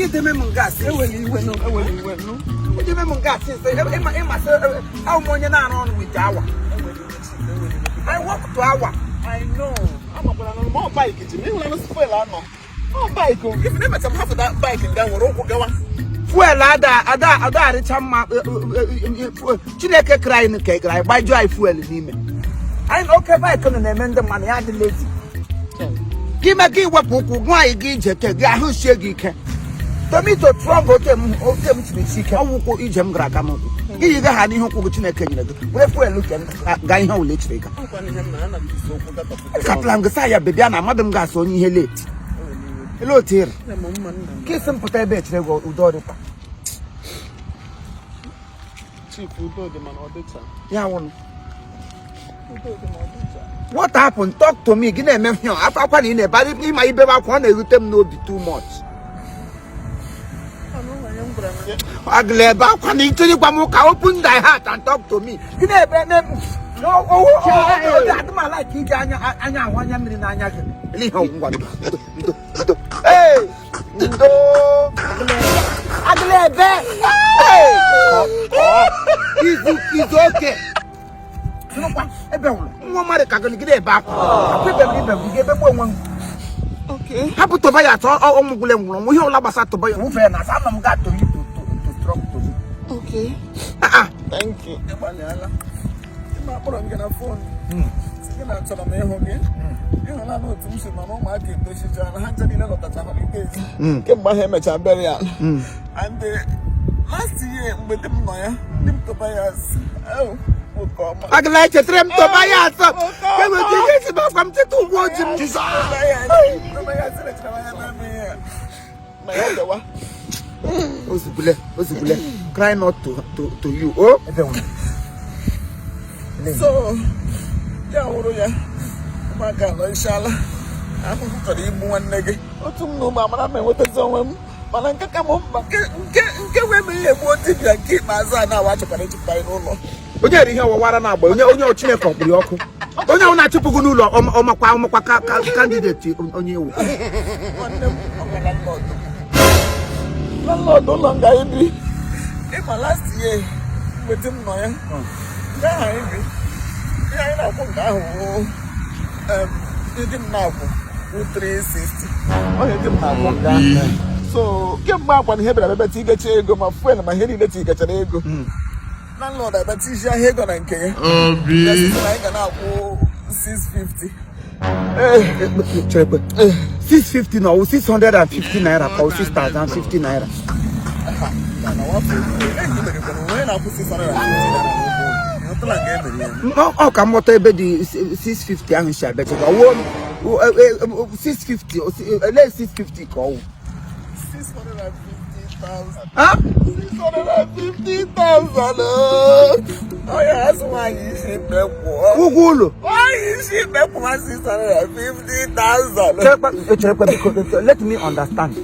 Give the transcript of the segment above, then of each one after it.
you the memon gas? How the memon gas? How many on with hour? I walk to hour. I know. I'm up on a more bike. It's a little spoiler. Oh, bike. If you never have half of that bike and then we're all going. Well, Ada, Chama, Chineke crying cake, I buy dry fuel in him. I'm okay by coming and amend the money. I lazy. Give me a what book, why give it a guy who shaggy can. Tomato Trump or them to be sick. I will go eat them gracamo. Give you the honey who could Chineke. Wherefore look at Guy Hole Literaker. Caplangasaya, Babiana, Madam Gas on your late. Hello, dear. Kiss some potato bed, they go to Chief, who told them an auditor? Yeah, one. What happened? Talk to me. Give them after one in a body. He might be back one and them no be too much. I glad back one into the Pamuka. Open thy heart and talk to me. Give them. No, that's my like. I know 1 minute. Hey, He's okay. Okay. Happy to buy at all Mugulem. We all have to buy a woman as I'm got to you to talk to me. Okay. Thank you. I'm going to phone. I'm going to my home here. I'm going to see my mom. I get this. I'm going to get my hair at burial. And last year, with them, them to buy us. Oh. I'd like to trim to buy us. They will give us from to watch him. Cry not to you. Oh, so, yeah, my God, inshallah. I'm going to leave one nigga. What's no mamma? What is on? But I can come home. Get with me and want to keep my son. I want to buy no more. But yeah, you have a now, but you're chair for the Yoko. Don't you not to put on my candidate on you? Landlord no longer angry. In my last year, with him, yeah, angry. Yeah, I don't know. You didn't know. 360. Oh, you didn't know. So, get back on here, but I bet you get your ego, my friend, my head, that you get your ego. Landlord, I bet you share Hagon and K. Oh, I can now 650. 650 no, 650 naira or 6,050 naira. No, oh, come what I bet the 650 and shall bet you 650 or 650 call. 650,000. Huh? 650,000. Oh, yeah, that's why you ship them. Why you ship them for 650,000? Let me understand.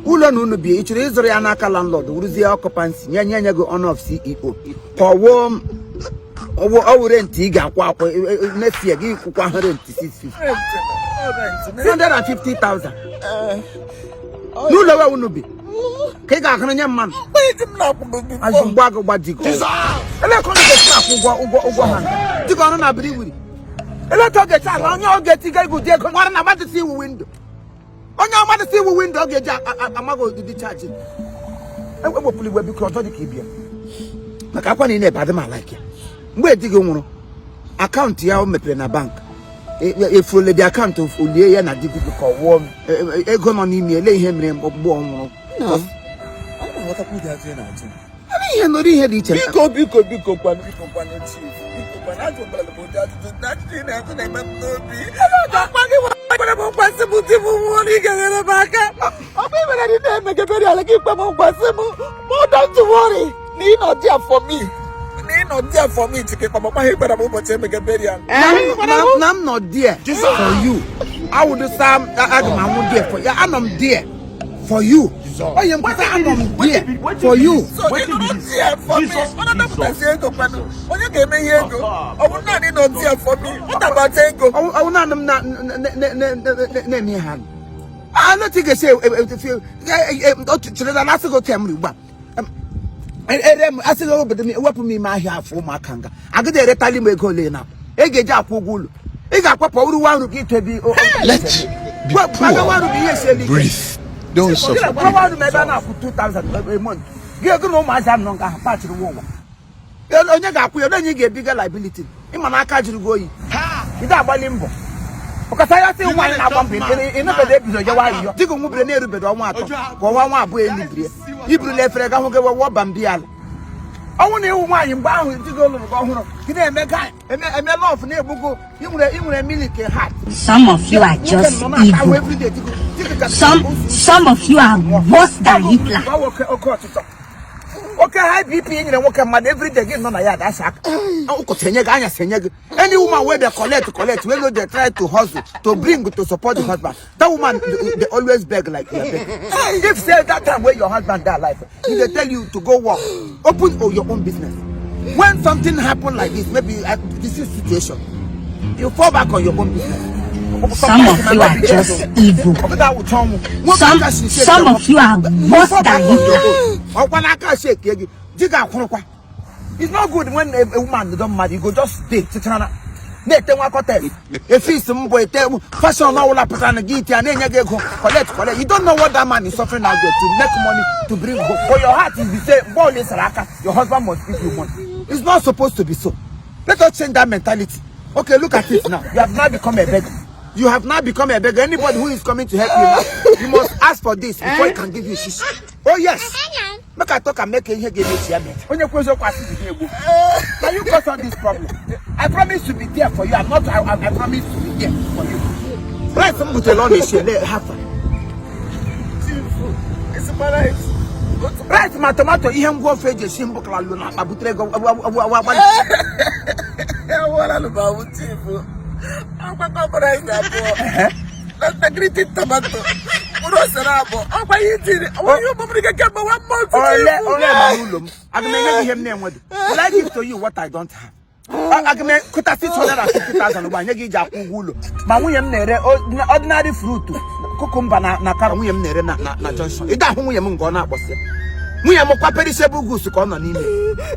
Ulo no be it is Rianaka landlord, who is the occupancy, Yanya go honor of CEO. For warm over rent, next year, give 150,000. No lower will be. Kega can man. As you bag of Badigo. And I call it a you gonna not believe with it. And let's talk at on your getting a good day. Come on, I'm about to see a window. On your mother see a window, get a mago to the charge. And what will be called the Kibia? Like I want in a bad man like it. Where do you go? Account here, me in a bank. If you let the account of Ulia and I did call warm, a gun on me, lay him in a bomb. No, I don't know what I put that in. I mean, you know, each other. Because, I don't know about that thing. I don't know possible to move on back. I didn't make a very possible. More than to worry. Need not there for me. Need not there for me to keep my head, but I'm going to make a burial. I'm not there for you. I would do some. I'm not there for you. I'm there for you. I am there for you. So you're not there for me. When you gave me here, I would not need not there for me. What about Ego? I will not name your hand. I don't think I say if you last go tell me what. I said, oh, but me weapon me my hair for my kanga. I get the tally me go lay now. Ege Japo Gulu. Ega Papa one get to be. Let's be poor. Breathe. Don't suffer. I want to make now for 2,000 a month. You go no much I'm not patch the woman. You don't get bigger liability. In my catch you go. It's about limbo. Because I say why now bumping in a day because you are you go move the neighbor but one boy in Libya. Hebrew left a go what bambial. I want you why you bound to go home. You never make a love for neighbor. You will a military hat. Some of you are just evil. Some of you are worse than Hitler. Okay, high BP and work man every day. Get none of that. That's any woman where they collect, when they try to hustle, to bring, to support the husband. That woman, they always beg like you. If say that time where your husband died life, they tell you to go work, open your own business. When something happen like this, maybe this is situation, you fall back on your own business. Some of you are just evil. Some of you are worse than Hitler. It's not good when a woman don't marry. You go just date. If he's some boy, fashion now la person get and then you go collect. You don't know what that man is suffering out there to make money to bring home. For your heart is the same. Boy, your husband must give you money. It's not supposed to be so. Let us change that mentality. Okay, look at it now. You have now become a beggar. You have now become a beggar. Anybody who is coming to help you now, you must ask for this before he can give you shish. Oh yes. Make I talk and make it here give me chairman. When you question can you cause all this problem? I promise to be there for you. I promise to be there for you. Right, some put along this year, have fun. It's my life. Right, my tomato, you have go fetch a simple luna. I would take I'm going to bring that. That's the great tomato. I'm going to him name with. Will I give to you what I don't have? I can make 650,000 one. You get but we am near ordinary fruit. Cucumber na William near na Johnson. It doesn't we am gone up. We am a perishable goose to come on in.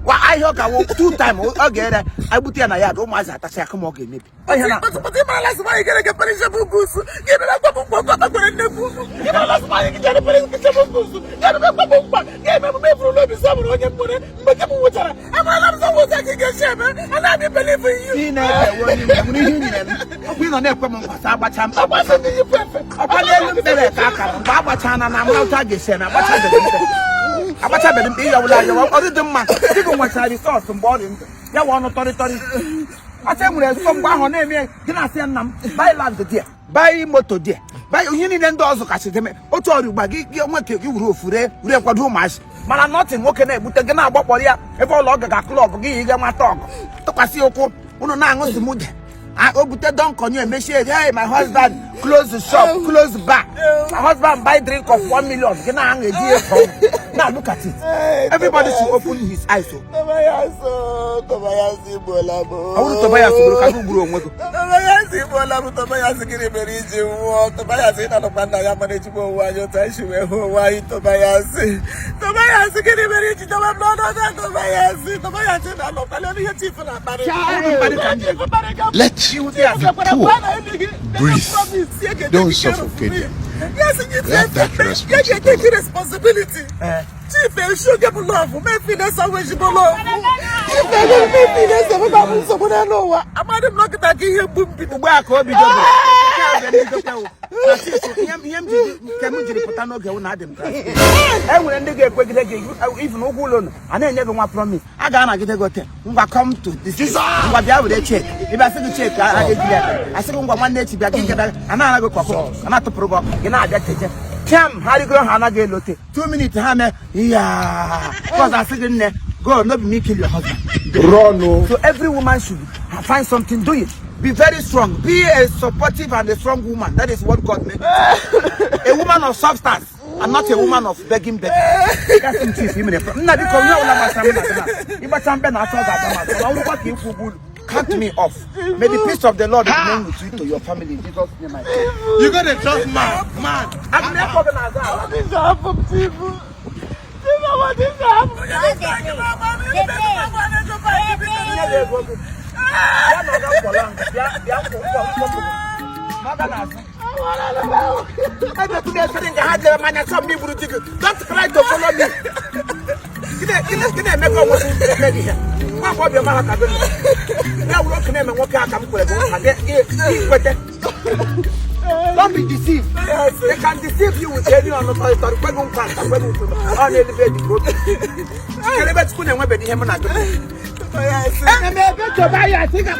Why I hope I walk 2 times again. I put in a yard. Oh, my, that's a come again. I have last why you get a perishable goose. Get a couple of get a last why you get a perishable goose. Get a couple get a from lobby summer on your money, but come water. I'm not so I can get shaman, and I believe in you. We don't have come on Sabacham. I wasn't perfect. I was I'm not targeting. I was having be other than my people was I saw some body. You want authority. I said, when someone on name, then I say, buy land dear, buy motor dear, buy union and doors of Cassidy. Oh, told you, but you want to give roof, we have got much. Man, I'm not in walking with the Gana Bopolia, if all log a club, give you my talk. Tocasio, Unana was the mood. I opened the dunk on you and make sure, hey, my husband, close the shop, close the back. My husband buy drink of 1 million. Now look at it. Everybody should open his eyes. I want to buy a Let's be poor. Breathe. Don't suffocate. Yes, that responsibility. Chief, you should get love. Maybe that's how we should love. If they don't make me, that's about someone I know. I'm not looking at you. Boom, people back. I'll be even no good and then never want from me. I gotta get a go there. Come to this is what they have to check. If I say check, I said, one day to be again, and I go and not to provoke. You're not that. Cam, how you go? Hana get lotte. 2 minutes, Hana. Yeah, because I said in there, go not me kill your husband. Run. So every woman should find something, do it. Be very strong. Be a supportive and a strong woman. That is what God made. A woman of substance and not a woman of begging. That's in chief. cut me off. May the peace of the Lord remain with you to your family. In Jesus' name, I pray. You gotta trust man. I'm not organized. This happened, people. What is happening? Don't try to follow me. Don't be deceived. They can deceive you with any other person. I think I'm